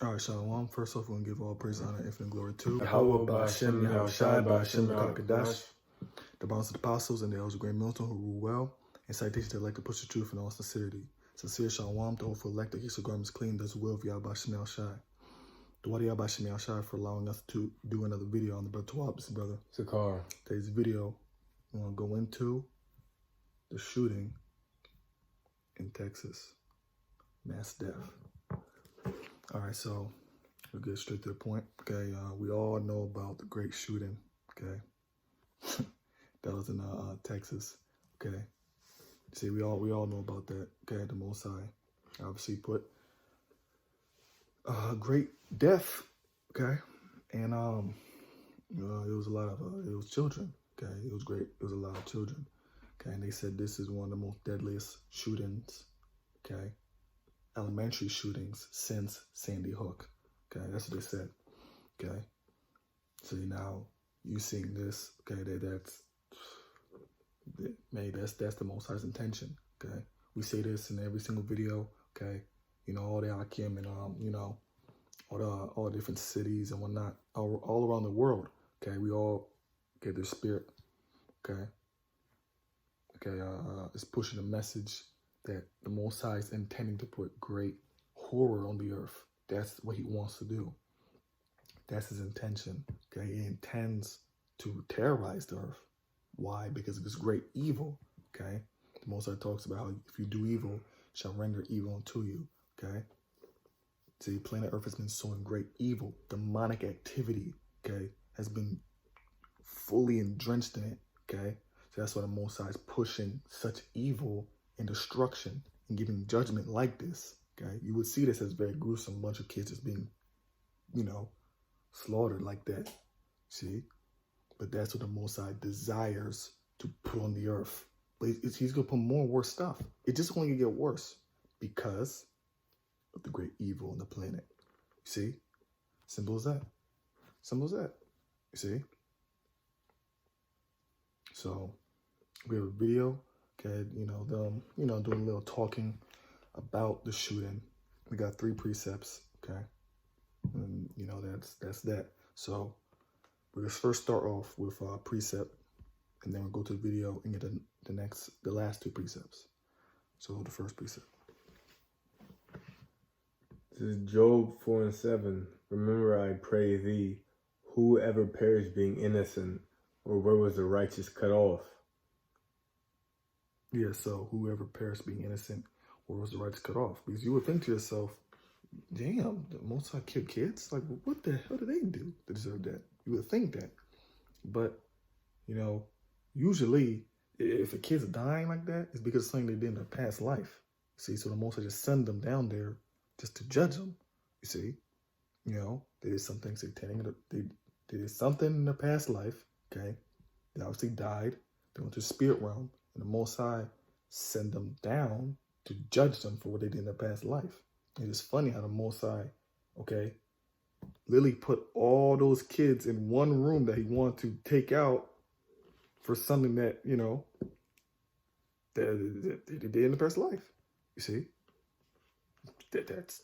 All right, Shalom. First off, we're going to give all praise, honor, and infinite glory to Yahweh, Ba'ashem, Yahushai, Ba'ashem, Yahushai, the bonds of the apostles and the elders of Great Milton who rule well, and citations that like to push the truth in all sincerity. Sincere Shalom, the hopeful elect that keeps their garments clean, does the will of Yahweh Ba'ashem Yahushai. The Wadi Yahweh Ba'ashem Yahushai for allowing us to do another video on the brother Tawab, brother. Sakar. Today's video, we're going to go into the shooting in Texas. Mass death. All right, so we'll get straight to the point. Okay, we all know about the great shooting. Okay, that was in Texas. Okay, see, we all know about that. Okay, the Most High obviously put great death. Okay, and it was a lot of it was children. Okay, it was great. It was a lot of children. Okay, and they said this is one of the most deadliest shootings. Okay, elementary shootings since Sandy Hook. Okay, that's what they said. Okay, so now you seeing this. Okay, that's the Most High's intention. Okay, we say this in every single video. Okay, you know, all the Akim and you know, all the different cities and whatnot, all around the world. Okay, we all get their spirit. Okay, it's pushing a message that the Most High is intending to put great horror on the earth. That's what he wants to do. That's his intention. Okay, he intends to terrorize the earth. Why? Because of this great evil. Okay, the Most High talks about how if you do evil, it shall render evil unto you. Okay, see, planet Earth has been sowing great evil, demonic activity. Okay, has been fully drenched in it. Okay, so that's why the Most High is pushing such evil and destruction and giving judgment like this. Okay, you would see this as very gruesome. A bunch of kids just being, you know, slaughtered like that. See, but that's what the Most High desires to put on the earth. But he's gonna put more worse stuff. It's just going to get worse because of the great evil on the planet. You see, simple as that. Simple as that. You see. So we have a video. Okay, you know, them, you know, doing a little talking about the shooting. We got 3 precepts, okay? And, you know, that's that. So we'll just first start off with precept, and then we'll go to the video and get the last 2 precepts. So the first precept. This is Job 4:7. Remember, I pray thee, whoever perished being innocent, or where was the righteous cut off? Yeah, so whoever perished being innocent, or was the righteous cut off? Because you would think to yourself, damn, the Most High killed kids? Like, what the hell did they do to deserve that? You would think that. But, you know, usually, if a kid's dying like that, it's because of something they did in their past life. See, so the Most High just send them down there just to judge them. You see, you know, they did something satanic. They did something in their past life, okay? They obviously died. They went to the spirit realm. And the Most High send them down to judge them for what they did in their past life. And it's funny how the Most High, okay, literally put all those kids in one room that he wanted to take out for something that, you know, that they did in the past life. You see? That's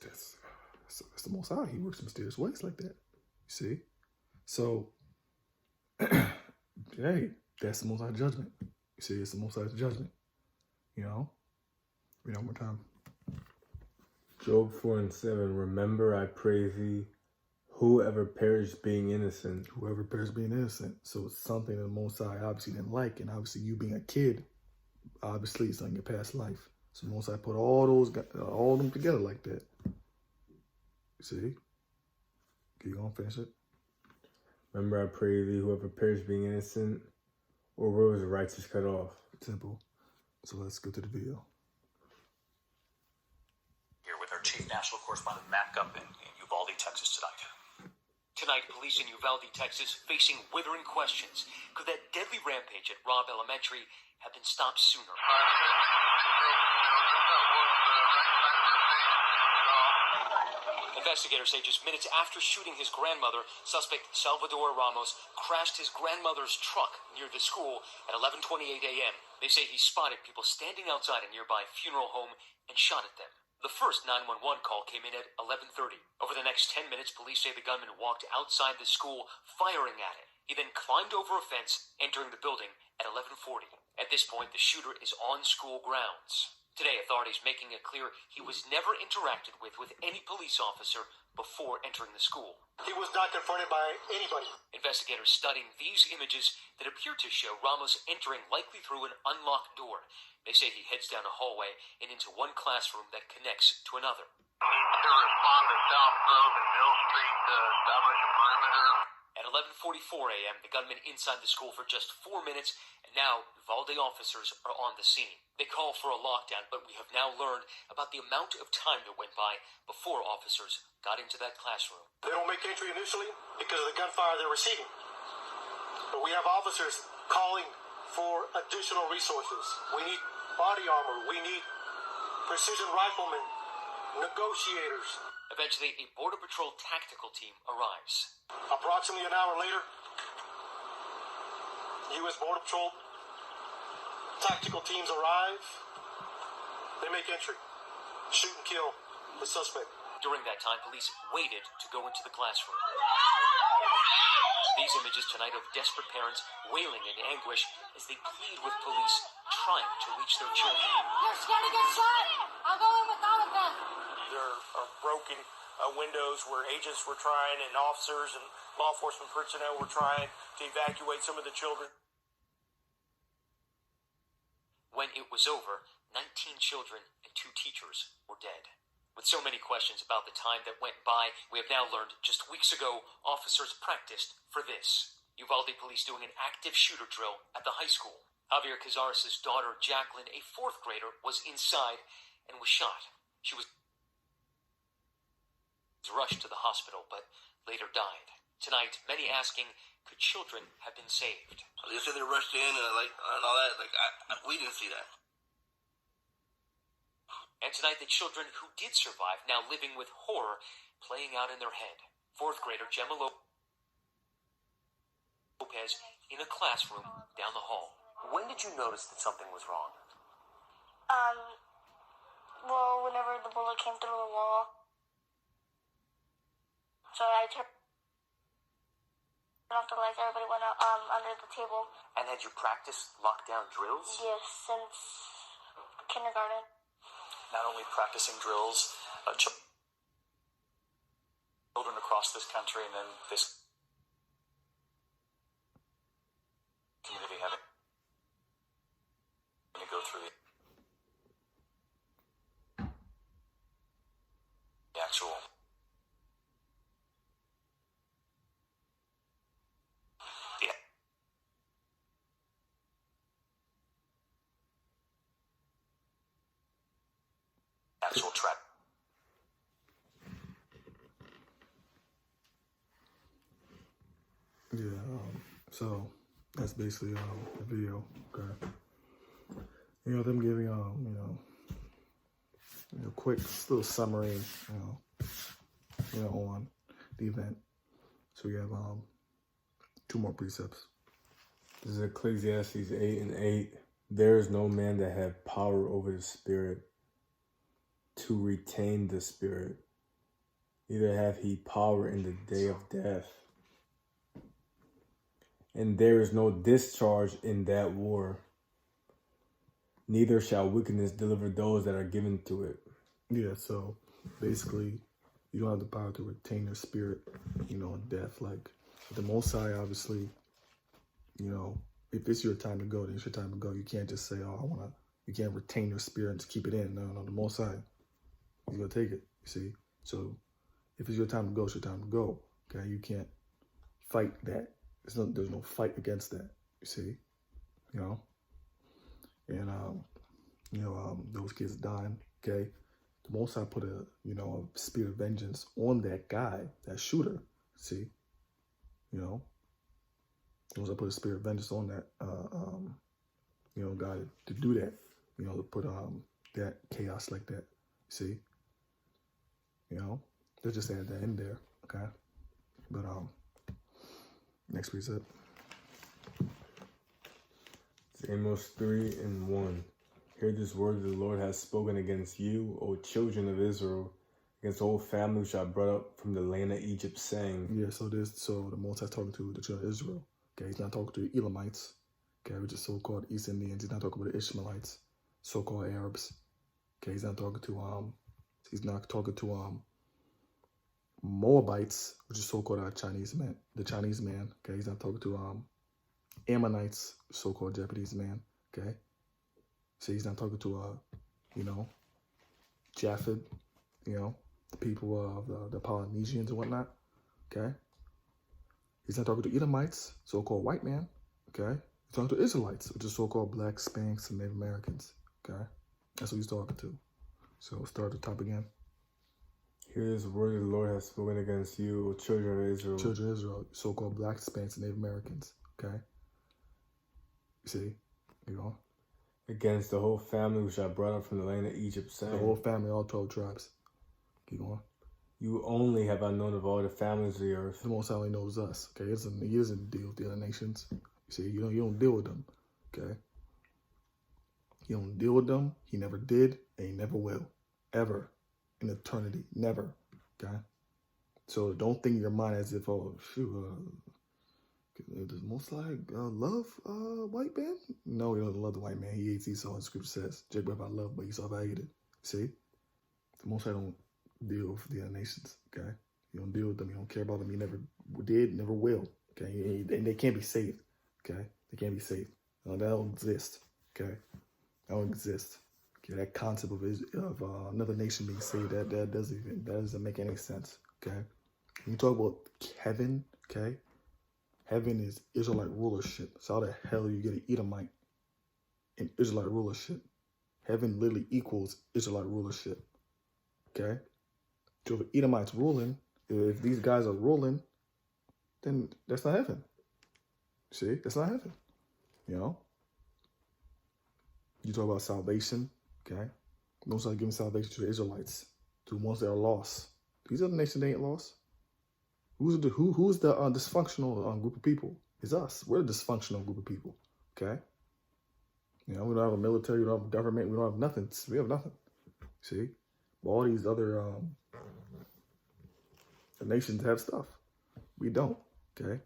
the Most High. He works in mysterious ways like that. You see? So, hey, that's the Most High judgment. You see, it's the Most High's judgment. You know? Read it one more time. Job 4:7. Remember, I pray thee, whoever perished being innocent. Whoever perished being innocent. So it's something that the Most High obviously didn't like. And obviously you being a kid, obviously it's on your past life. So the Most High put all of them together like that. You see? Keep going, finish it. Remember, I pray thee, whoever perished being innocent, or where was the righteous cut off? Simple. So let's go to the video. Here with our chief national correspondent, Matt Gupton, in Uvalde, Texas tonight. Tonight, police in Uvalde, Texas, facing withering questions. Could that deadly rampage at Robb Elementary have been stopped sooner? Investigators say just minutes after shooting his grandmother, suspect Salvador Ramos crashed his grandmother's truck near the school at 11:28 a.m. They say he spotted people standing outside a nearby funeral home and shot at them. The first 911 call came in at 11:30. Over the next 10 minutes, police say the gunman walked outside the school, firing at it. He then climbed over a fence, entering the building at 11:40. At this point, the shooter is on school grounds. Today, authorities making it clear he was never interacted with any police officer before entering the school. He was not confronted by anybody. Investigators studying these images that appear to show Ramos entering likely through an unlocked door. They say he heads down a hallway and into one classroom that connects to another. Need to respond to South Grove and Mill Street to establish a perimeter. At 11:44 a.m., the gunman inside the school for just 4 minutes, and now Uvalde officers are on the scene. They call for a lockdown, but we have now learned about the amount of time that went by before officers got into that classroom. They don't make entry initially because of the gunfire they're receiving. But we have officers calling for additional resources. We need body armor. We need precision riflemen, negotiators. Eventually, a Border Patrol tactical team arrives. Approximately an hour later, U.S. Border Patrol tactical teams arrive. They make entry, shoot and kill the suspect. During that time, police waited to go into the classroom. These images tonight of desperate parents wailing in anguish as they plead with police trying to reach their children. You're scared to get shot? I'll go in without a gun. There are broken windows where agents were trying and officers and law enforcement personnel were trying to evacuate some of the children. When it was over, 19 children and 2 teachers were dead. With so many questions about the time that went by, we have now learned just weeks ago officers practiced for this. Uvalde police doing an active shooter drill at the high school. Javier Cazares' daughter, Jacqueline, a 4th grader, was inside and was shot. She was rushed to the hospital, but later died. Tonight, many asking, could children have been saved? They said they rushed in and all that. We didn't see that. And tonight, the children who did survive now living with horror playing out in their head. 4th grader Gemma Lopez in a classroom down the hall. When did you notice that something was wrong? Well, whenever the bullet came through the wall. So I turned off the lights, everybody went out under the table. And had you practiced lockdown drills? Yes, since kindergarten. Not only practicing drills, children across this country and then this community having to go through the actual track. Yeah, so that's basically the video. Okay, them giving quick little summary, on the event. So we have 2 more precepts. This is Ecclesiastes 8:8. There is no man that have power over the spirit to retain the spirit, neither hath he power in the day of death. And there is no discharge in that war, neither shall wickedness deliver those that are given to it. Yeah, so basically, you don't have the power to retain your spirit, in death. Like, the Most High, obviously, if it's your time to go, then it's your time to go. You can't just say, you can't retain your spirit and just keep it in. No, the Most High, He's going to take it, you see. So if it's your time to go, it's your time to go, okay? You can't fight that. There's no fight against that, you see, And, those kids dying, okay? The Most High put a spirit of vengeance on that guy, that shooter, see? The Most High put a spirit of vengeance on that, guy to do that, to put that chaos like that, see? Let's just add that in there, okay? But next precept. It's Amos 3:1. Hear this word the Lord has spoken against you, O children of Israel, against the whole family which I brought up from the land of Egypt, saying. Yeah, so the Most High talking to the children of Israel. Okay, he's not talking to the Elamites, okay, which is so-called East Indians. He's not talking about the Ishmaelites, so-called Arabs. Okay, he's not talking to Moabites, which is so-called Chinese man, the Chinese man. Okay, he's not talking to Ammonites, so-called Japanese man. Okay, so he's not talking to Japheth, the people of the Polynesians and whatnot. Okay, he's not talking to Edomites, so-called white man. Okay, he's talking to Israelites, which is so-called blacks, Hispanics, and Native Americans. Okay, that's what he's talking to. So start at the top again. Hear this word the Lord has spoken against you, O children of Israel. Children of Israel, so-called blacks, Hispanics, and Native Americans. Okay, you see, Against the whole family which I brought up from the land of Egypt, saying. The whole family, all 12 tribes. Keep going. You only have I known of all the families of the earth. The Most High only knows us. Okay, he doesn't deal with the other nations. You see, you don't deal with them. Okay, you don't deal with them. He never did, and he never will, ever, in eternity, never. Okay, so don't think in your mind as if, oh shoot, does Most High love white man? No, he doesn't love the white man. He hates Esau. The scripture says, Jacob I love, but Esau I hated. See, the Most High don't deal with the other nations. Okay, you don't deal with them. You don't care about them. You never did, never will. Okay, and they can't be saved. Okay, they can't be saved. No, that don't exist. Okay, that don't exist. Okay, that concept of another nation being saved, that doesn't make any sense. Okay, when you talk about heaven, okay, heaven is Israelite rulership. So how the hell you get an Edomite in Israelite rulership? Heaven literally equals Israelite rulership. Okay, so if Edomites ruling, if these guys are ruling, then that's not heaven. See, that's not heaven. You talk about salvation. Okay, Most High giving salvation to the Israelites, to the ones that are lost. These other nations ain't lost. Who's the dysfunctional group of people? It's us. We're the dysfunctional group of people. Okay, we don't have a military, we don't have a government, we don't have nothing. We have nothing. See, but all these other the nations have stuff. We don't. Okay,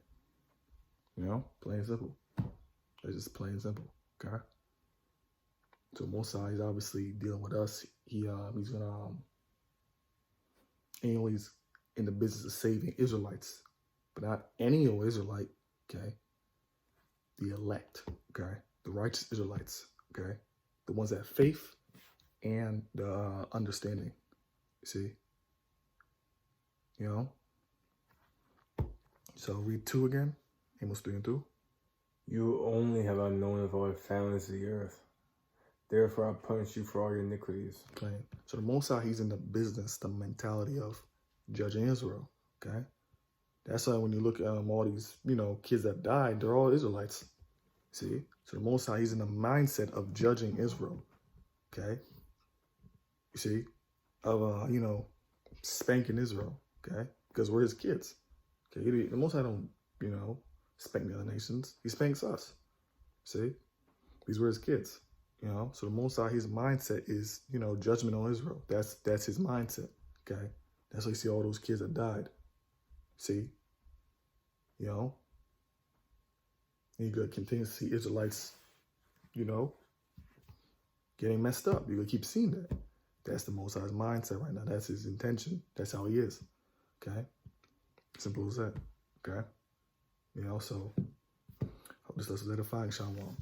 plain and simple. It's just plain and simple. Okay. So Most High is obviously dealing with us. He's gonna he's in the business of saving Israelites, but not any old Israelite. Okay, the elect. Okay, the righteous Israelites. Okay, the ones that have faith and the understanding. You see, So read 2 again. Amos 3 and 2. You only have I known of all the families of the earth. Therefore I punish you for all your iniquities. Plain. So the Most High, he's in the business, the mentality of judging Israel. Okay, that's why when you look at all these, kids that died, they're all Israelites. See, so the Most High, he's in the mindset of judging Israel. Okay, you see, of spanking Israel. Okay, because we're his kids. Okay, the Most High don't spank the other nations. He spanks us. See, these were his kids. So the Most High, his mindset is, judgment on Israel. That's his mindset. Okay, that's why you see all those kids that died. See, you could continue to see Israelites, getting messed up. You could keep seeing that. That's the Most High's mindset right now. That's his intention. That's how he is. Okay, simple as that. Okay, so hope this lesson is edifying. Shalom.